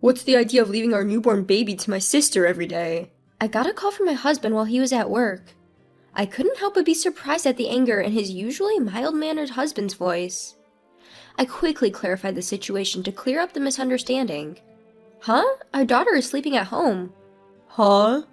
What's the idea of leaving our newborn baby to my sister every day? I got a call from my husband while he was at work. I couldn't help but be surprised at the anger in his usually mild-mannered husband's voice. I quickly clarified the situation to clear up the misunderstanding. Huh? Our daughter is sleeping at home. Huh?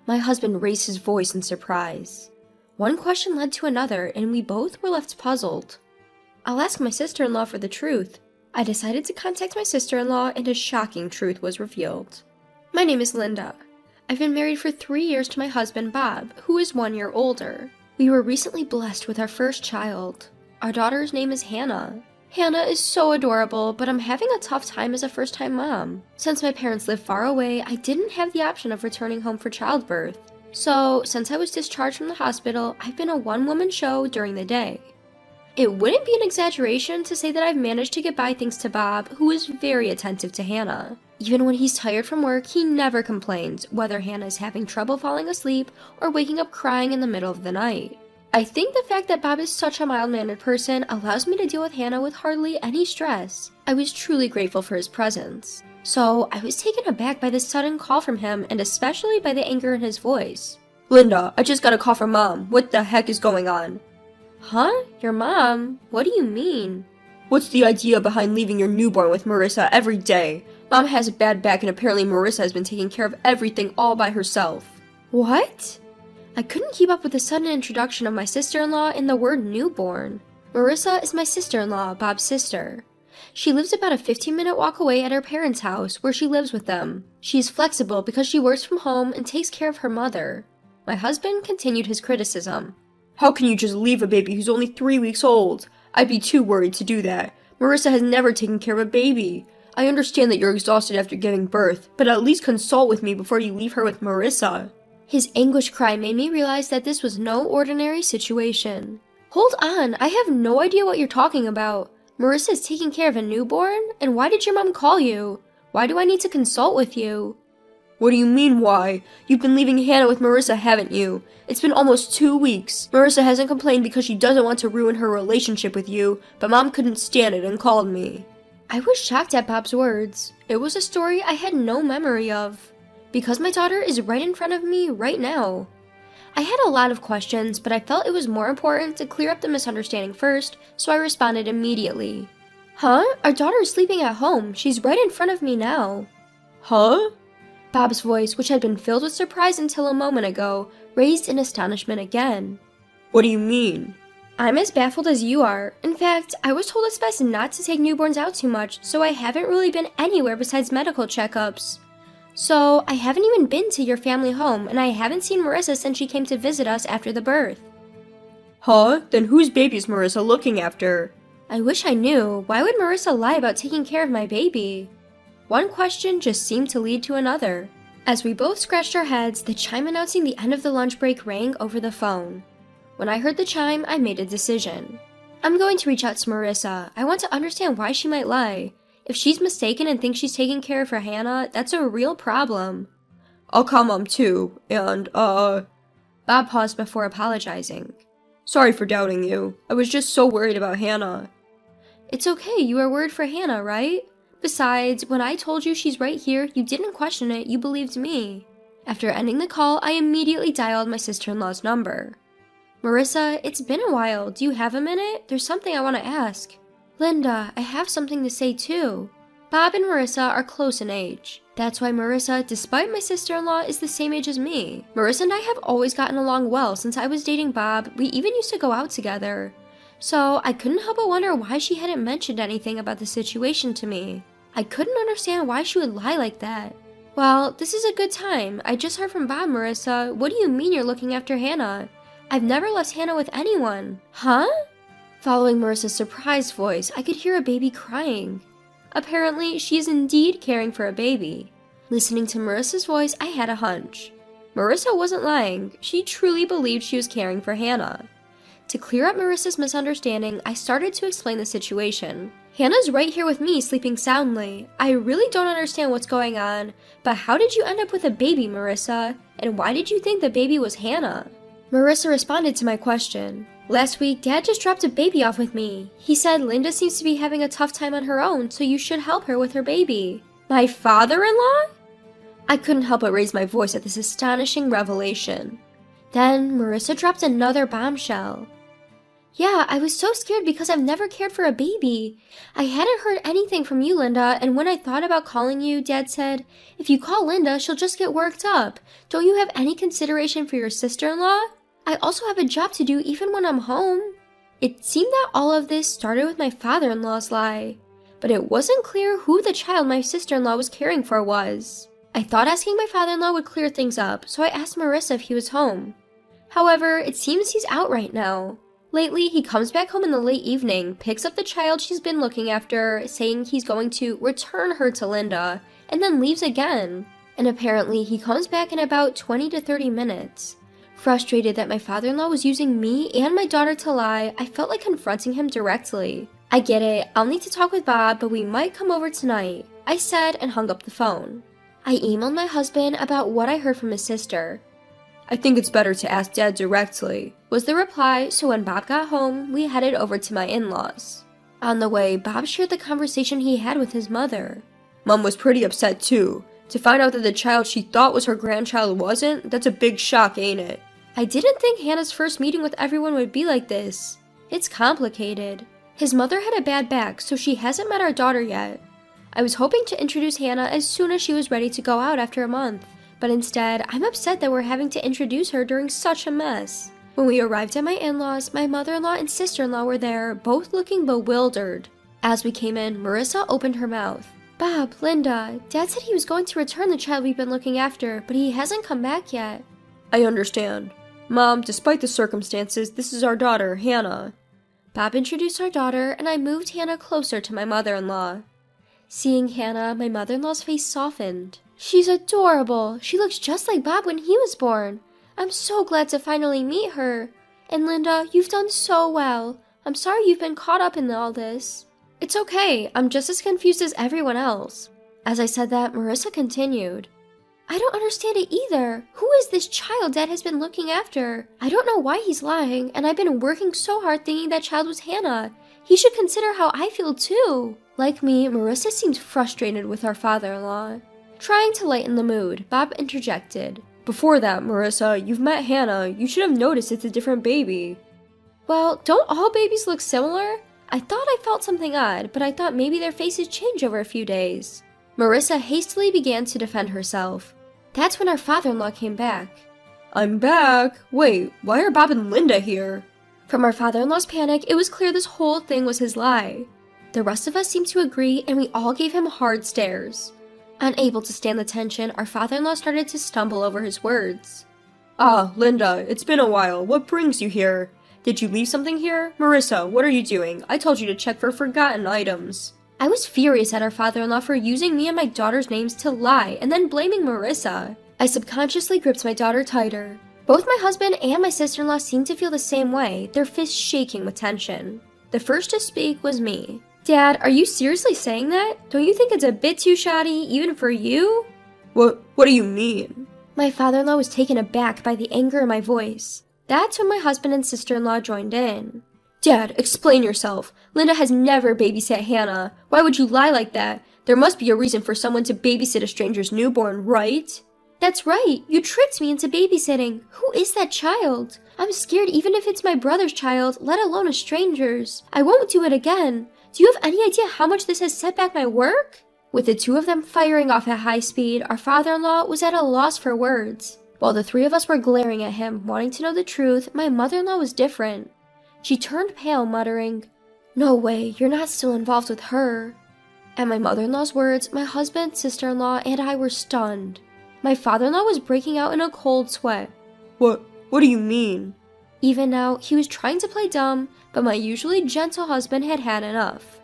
My husband raised his voice in surprise. One question led to another, and we both were left puzzled. I'll ask my sister-in-law for the truth. I decided to contact my sister-in-law, and a shocking truth was revealed. My name is Linda. I've been married for 3 years to my husband, Bob, who is 1 year older. We were recently blessed with our first child. Our daughter's name is Hannah. Hannah is so adorable, but I'm having a tough time as a first-time mom. Since my parents live far away, I didn't have the option of returning home for childbirth. So, since I was discharged from the hospital, I've been a one-woman show during the day. It wouldn't be an exaggeration to say that I've managed to get by thanks to Bob, who is very attentive to Hannah. Even when he's tired from work, he never complains, whether Hannah is having trouble falling asleep or waking up crying in the middle of the night. I think the fact that Bob is such a mild-mannered person allows me to deal with Hannah with hardly any stress. I was truly grateful for his presence. So, I was taken aback by this sudden call from him, and especially by the anger in his voice. Linda, I just got a call from Mom. What the heck is going on? Huh? Your mom? What do you mean? What's the idea behind leaving your newborn with Marissa every day? Mom has a bad back, and apparently Marissa has been taking care of everything all by herself. What? I couldn't keep up with the sudden introduction of my sister-in-law and the word newborn. Marissa is my sister-in-law, Bob's sister. She lives about a 15-minute walk away at her parents' house, where she lives with them. She is flexible because she works from home and takes care of her mother. My husband continued his criticism. How can you just leave a baby who's only 3 weeks old? I'd be too worried to do that. Marissa has never taken care of a baby. I understand that you're exhausted after giving birth, but at least consult with me before you leave her with Marissa. His anguished cry made me realize that this was no ordinary situation. Hold on, I have no idea what you're talking about. Marissa is taking care of a newborn? And why did your mom call you? Why do I need to consult with you? What do you mean, why? You've been leaving Hannah with Marissa, haven't you? It's been almost 2 weeks. Marissa hasn't complained because she doesn't want to ruin her relationship with you, but Mom couldn't stand it and called me. I was shocked at Bob's words. It was a story I had no memory of. Because my daughter is right in front of me right now. I had a lot of questions, but I felt it was more important to clear up the misunderstanding first, so I responded immediately. Huh? Our daughter is sleeping at home. She's right in front of me now. Huh? Bob's voice, which had been filled with surprise until a moment ago, raised in astonishment again. What do you mean? I'm as baffled as you are. In fact, I was told it's best not to take newborns out too much, so I haven't really been anywhere besides medical checkups. So, I haven't even been to your family home, and I haven't seen Marissa since she came to visit us after the birth. Huh? Then whose baby is Marissa looking after? I wish I knew. Why would Marissa lie about taking care of my baby? One question just seemed to lead to another. As we both scratched our heads, the chime announcing the end of the lunch break rang over the phone. When I heard the chime, I made a decision. I'm going to reach out to Marissa. I want to understand why she might lie. If she's mistaken and thinks she's taking care of her Hannah, that's a real problem. I'll call Mom too, and, Bob paused before apologizing. Sorry for doubting you. I was just so worried about Hannah. It's okay, you are worried for Hannah, right? Besides, when I told you she's right here, you didn't question it, you believed me. After ending the call, I immediately dialed my sister-in-law's number. Marissa, it's been a while. Do you have a minute? There's something I want to ask. Linda, I have something to say too. Bob and Marissa are close in age. That's why Marissa, despite my sister-in-law, is the same age as me. Marissa and I have always gotten along well since I was dating Bob. We even used to go out together. So I couldn't help but wonder why she hadn't mentioned anything about the situation to me. I couldn't understand why she would lie like that. Well, this is a good time. I just heard from Bob, Marissa. What do you mean you're looking after Hannah? I've never left Hannah with anyone. Huh? Following Marissa's surprised voice, I could hear a baby crying. Apparently, she is indeed caring for a baby. Listening to Marissa's voice, I had a hunch. Marissa wasn't lying. She truly believed she was caring for Hannah. To clear up Marissa's misunderstanding, I started to explain the situation. Hannah's right here with me, sleeping soundly. I really don't understand what's going on, but how did you end up with a baby, Marissa? And why did you think the baby was Hannah? Marissa responded to my question. Last week, Dad just dropped a baby off with me. He said Linda seems to be having a tough time on her own, so you should help her with her baby. My father-in-law? I couldn't help but raise my voice at this astonishing revelation. Then Marissa dropped another bombshell. Yeah, I was so scared because I've never cared for a baby. I hadn't heard anything from you, Linda, and when I thought about calling you, Dad said, if you call Linda, she'll just get worked up. Don't you have any consideration for your sister-in-law? I also have a job to do even when I'm home. It seemed that all of this started with my father-in-law's lie, but it wasn't clear who the child my sister-in-law was caring for was. I thought asking my father-in-law would clear things up, so I asked Marissa if he was home. However, it seems he's out right now. Lately, he comes back home in the late evening, picks up the child she's been looking after, saying he's going to return her to Linda, and then leaves again. And apparently, he comes back in about 20 to 30 minutes. Frustrated that my father-in-law was using me and my daughter to lie, I felt like confronting him directly. I get it, I'll need to talk with Bob, but we might come over tonight, I said and hung up the phone. I emailed my husband about what I heard from his sister. I think it's better to ask Dad directly, was the reply, so when Bob got home, we headed over to my in-laws. On the way, Bob shared the conversation he had with his mother. Mom was pretty upset too. To find out that the child she thought was her grandchild wasn't, that's a big shock, ain't it? I didn't think Hannah's first meeting with everyone would be like this. It's complicated. His mother had a bad back, so she hasn't met our daughter yet. I was hoping to introduce Hannah as soon as she was ready to go out after a month. But instead, I'm upset that we're having to introduce her during such a mess. When we arrived at my in-laws, my mother-in-law and sister-in-law were there, both looking bewildered. As we came in, Marissa opened her mouth. Bob, Linda, Dad said he was going to return the child we've been looking after, but he hasn't come back yet. I understand. Mom, despite the circumstances, this is our daughter, Hannah. Bob introduced our daughter, and I moved Hannah closer to my mother-in-law. Seeing Hannah, my mother-in-law's face softened. She's adorable. She looks just like Bob when he was born. I'm so glad to finally meet her. And Linda, you've done so well. I'm sorry you've been caught up in all this. It's okay. I'm just as confused as everyone else. As I said that, Marissa continued. I don't understand it either. Who is this child Dad has been looking after? I don't know why he's lying, and I've been working so hard thinking that child was Hannah. He should consider how I feel too. Like me, Marissa seemed frustrated with our father-in-law. Trying to lighten the mood, Bob interjected. Before that, Marissa, you've met Hannah. You should have noticed it's a different baby. Well, don't all babies look similar? I thought I felt something odd, but I thought maybe their faces change over a few days. Marissa hastily began to defend herself. That's when our father-in-law came back. I'm back. Wait, why are Bob and Linda here? From our father-in-law's panic, it was clear this whole thing was his lie. The rest of us seemed to agree, and we all gave him hard stares. Unable to stand the tension, our father-in-law started to stumble over his words. Ah, Linda, it's been a while. What brings you here? Did you leave something here? Marissa, what are you doing? I told you to check for forgotten items. I was furious at our father-in-law for using me and my daughter's names to lie and then blaming Marissa. I subconsciously gripped my daughter tighter. Both my husband and my sister-in-law seemed to feel the same way, their fists shaking with tension. The first to speak was me. Dad, are you seriously saying that? Don't you think it's a bit too shoddy, even for you? What do you mean? My father-in-law was taken aback by the anger in my voice. That's when my husband and sister-in-law joined in. Dad, explain yourself. Linda has never babysat Hannah. Why would you lie like that? There must be a reason for someone to babysit a stranger's newborn, right? That's right. You tricked me into babysitting. Who is that child? I'm scared even if it's my brother's child, let alone a stranger's. I won't do it again. Do you have any idea how much this has set back my work? With the two of them firing off at high speed, our father-in-law was at a loss for words. While the three of us were glaring at him, wanting to know the truth, my mother-in-law was different. She turned pale, muttering, "No way, you're not still involved with her." At my mother-in-law's words, my husband, sister-in-law, and I were stunned. My father-in-law was breaking out in a cold sweat. What do you mean? Even now, he was trying to play dumb, but my usually gentle husband had had enough.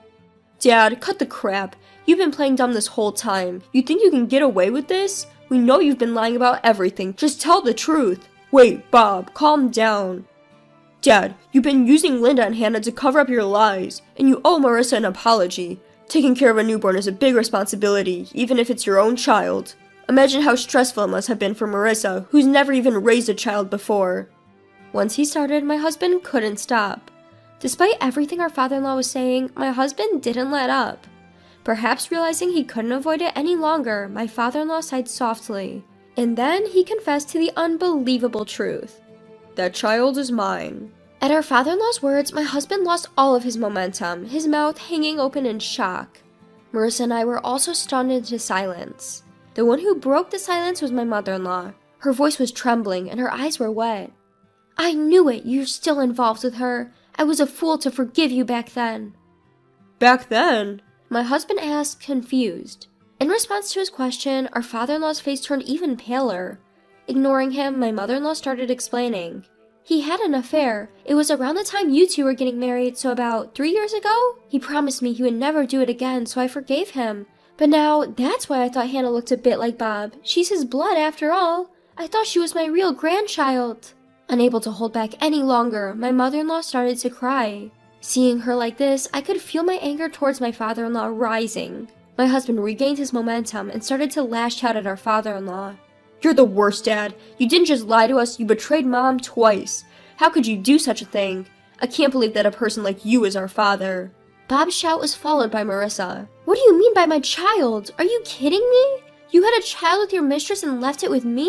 Dad, cut the crap. You've been playing dumb this whole time. You think you can get away with this? We know you've been lying about everything. Just tell the truth. Wait, Bob, calm down. Dad, you've been using Linda and Hannah to cover up your lies, and you owe Marissa an apology. Taking care of a newborn is a big responsibility, even if it's your own child. Imagine how stressful it must have been for Marissa, who's never even raised a child before. Once he started, my husband couldn't stop. Despite everything our father-in-law was saying, my husband didn't let up. Perhaps realizing he couldn't avoid it any longer, my father-in-law sighed softly. And then he confessed to the unbelievable truth. That child is mine. At our father-in-law's words, my husband lost all of his momentum, his mouth hanging open in shock. Marissa and I were also stunned into silence. The one who broke the silence was my mother-in-law. Her voice was trembling and her eyes were wet. I knew it, you're still involved with her. I was a fool to forgive you back then. Back then? My husband asked, confused. In response to his question, our father-in-law's face turned even paler. Ignoring him, my mother-in-law started explaining. He had an affair. It was around the time you two were getting married, so about 3 years ago? He promised me he would never do it again, so I forgave him. But now, that's why I thought Hannah looked a bit like Bob. She's his blood after all. I thought she was my real grandchild. Unable to hold back any longer, my mother-in-law started to cry. Seeing her like this, I could feel my anger towards my father-in-law rising. My husband regained his momentum and started to lash out at our father-in-law. You're the worst, Dad. You didn't just lie to us, you betrayed Mom twice. How could you do such a thing? I can't believe that a person like you is our father. Bob's shout was followed by Marissa. What do you mean by my child? Are you kidding me? You had a child with your mistress and left it with me?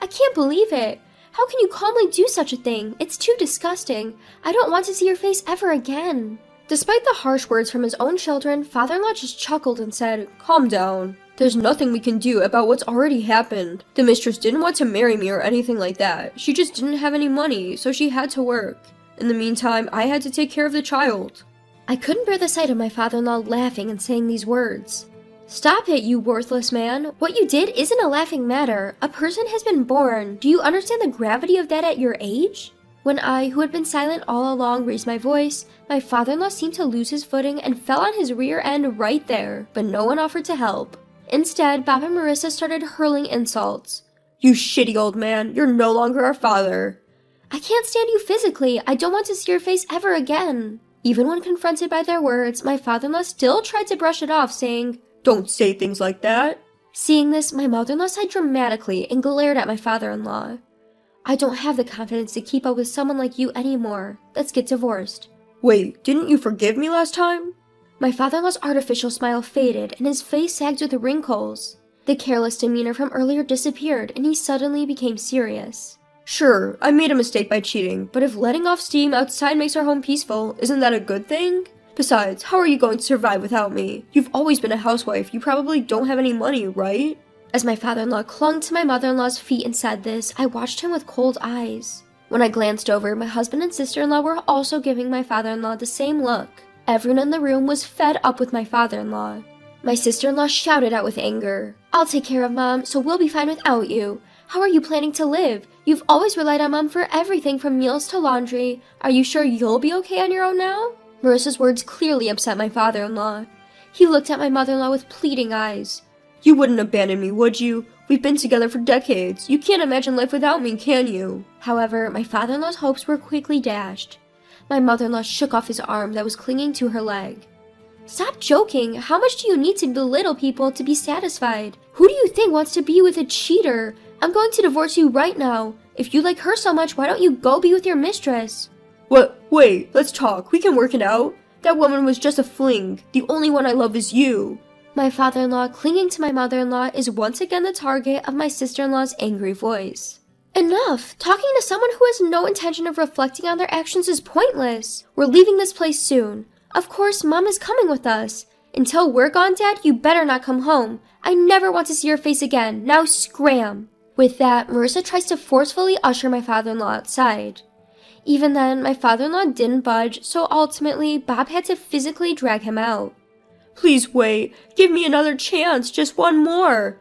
I can't believe it. How can you calmly do such a thing? It's too disgusting. I don't want to see your face ever again. Despite the harsh words from his own children, father-in-law just chuckled and said, Calm down. There's nothing we can do about what's already happened. The mistress didn't want to marry me or anything like that. She just didn't have any money, so she had to work. In the meantime, I had to take care of the child. I couldn't bear the sight of my father-in-law laughing and saying these words. Stop it, you worthless man. What you did isn't a laughing matter. A person has been born. Do you understand the gravity of that at your age? When I, who had been silent all along, raised my voice, my father-in-law seemed to lose his footing and fell on his rear end right there, but no one offered to help. Instead, Bob and Marissa started hurling insults. You shitty old man, you're no longer our father. I can't stand you physically. I don't want to see your face ever again. Even when confronted by their words, my father-in-law still tried to brush it off, saying, Don't say things like that. Seeing this, my mother-in-law sighed dramatically and glared at my father-in-law. I don't have the confidence to keep up with someone like you anymore. Let's get divorced. Wait, didn't you forgive me last time? My father-in-law's artificial smile faded and his face sagged with wrinkles. The careless demeanor from earlier disappeared and he suddenly became serious. Sure, I made a mistake by cheating, but if letting off steam outside makes our home peaceful, isn't that a good thing? Besides, how are you going to survive without me? You've always been a housewife, you probably don't have any money, right? As my father-in-law clung to my mother-in-law's feet and said this, I watched him with cold eyes. When I glanced over, my husband and sister-in-law were also giving my father-in-law the same look. Everyone in the room was fed up with my father-in-law. My sister-in-law shouted out with anger, I'll take care of Mom, so we'll be fine without you. How are you planning to live? You've always relied on Mom for everything from meals to laundry. Are you sure you'll be okay on your own now? Marissa's words clearly upset my father-in-law. He looked at my mother-in-law with pleading eyes. You wouldn't abandon me, would you? We've been together for decades. You can't imagine life without me, can you? However, my father-in-law's hopes were quickly dashed. My mother-in-law shook off his arm that was clinging to her leg. Stop joking. How much do you need to belittle people to be satisfied? Who do you think wants to be with a cheater? I'm going to divorce you right now. If you like her so much, why don't you go be with your mistress? What? Wait, let's talk. We can work it out. That woman was just a fling. The only one I love is you. My father-in-law, clinging to my mother-in-law, is once again the target of my sister-in-law's angry voice. Enough! Talking to someone who has no intention of reflecting on their actions is pointless. We're leaving this place soon. Of course, Mom is coming with us. Until we're gone, Dad, you better not come home. I never want to see your face again. Now scram! With that, Marissa tries to forcefully usher my father-in-law outside. Even then, my father-in-law didn't budge, so ultimately, Bob had to physically drag him out. Please wait. Give me another chance. Just one more.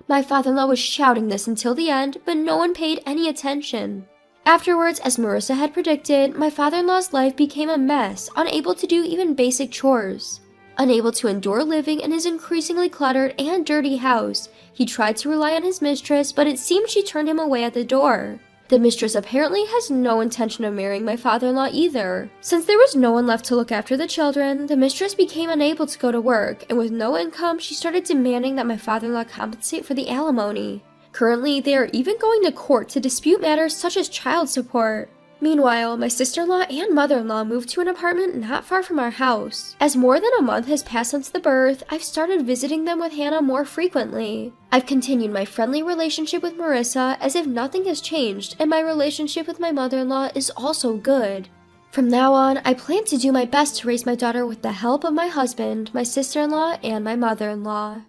My father-in-law was shouting this until the end, but no one paid any attention. Afterwards, as Marissa had predicted, my father-in-law's life became a mess, unable to do even basic chores. Unable to endure living in his increasingly cluttered and dirty house, he tried to rely on his mistress, but it seemed she turned him away at the door. The mistress apparently has no intention of marrying my father-in-law either. Since there was no one left to look after the children, the mistress became unable to go to work, and with no income, she started demanding that my father-in-law compensate for the alimony. Currently, they are even going to court to dispute matters such as child support. Meanwhile, my sister-in-law and mother-in-law moved to an apartment not far from our house. As more than a month has passed since the birth, I've started visiting them with Hannah more frequently. I've continued my friendly relationship with Marissa as if nothing has changed, and my relationship with my mother-in-law is also good. From now on, I plan to do my best to raise my daughter with the help of my husband, my sister-in-law, and my mother-in-law.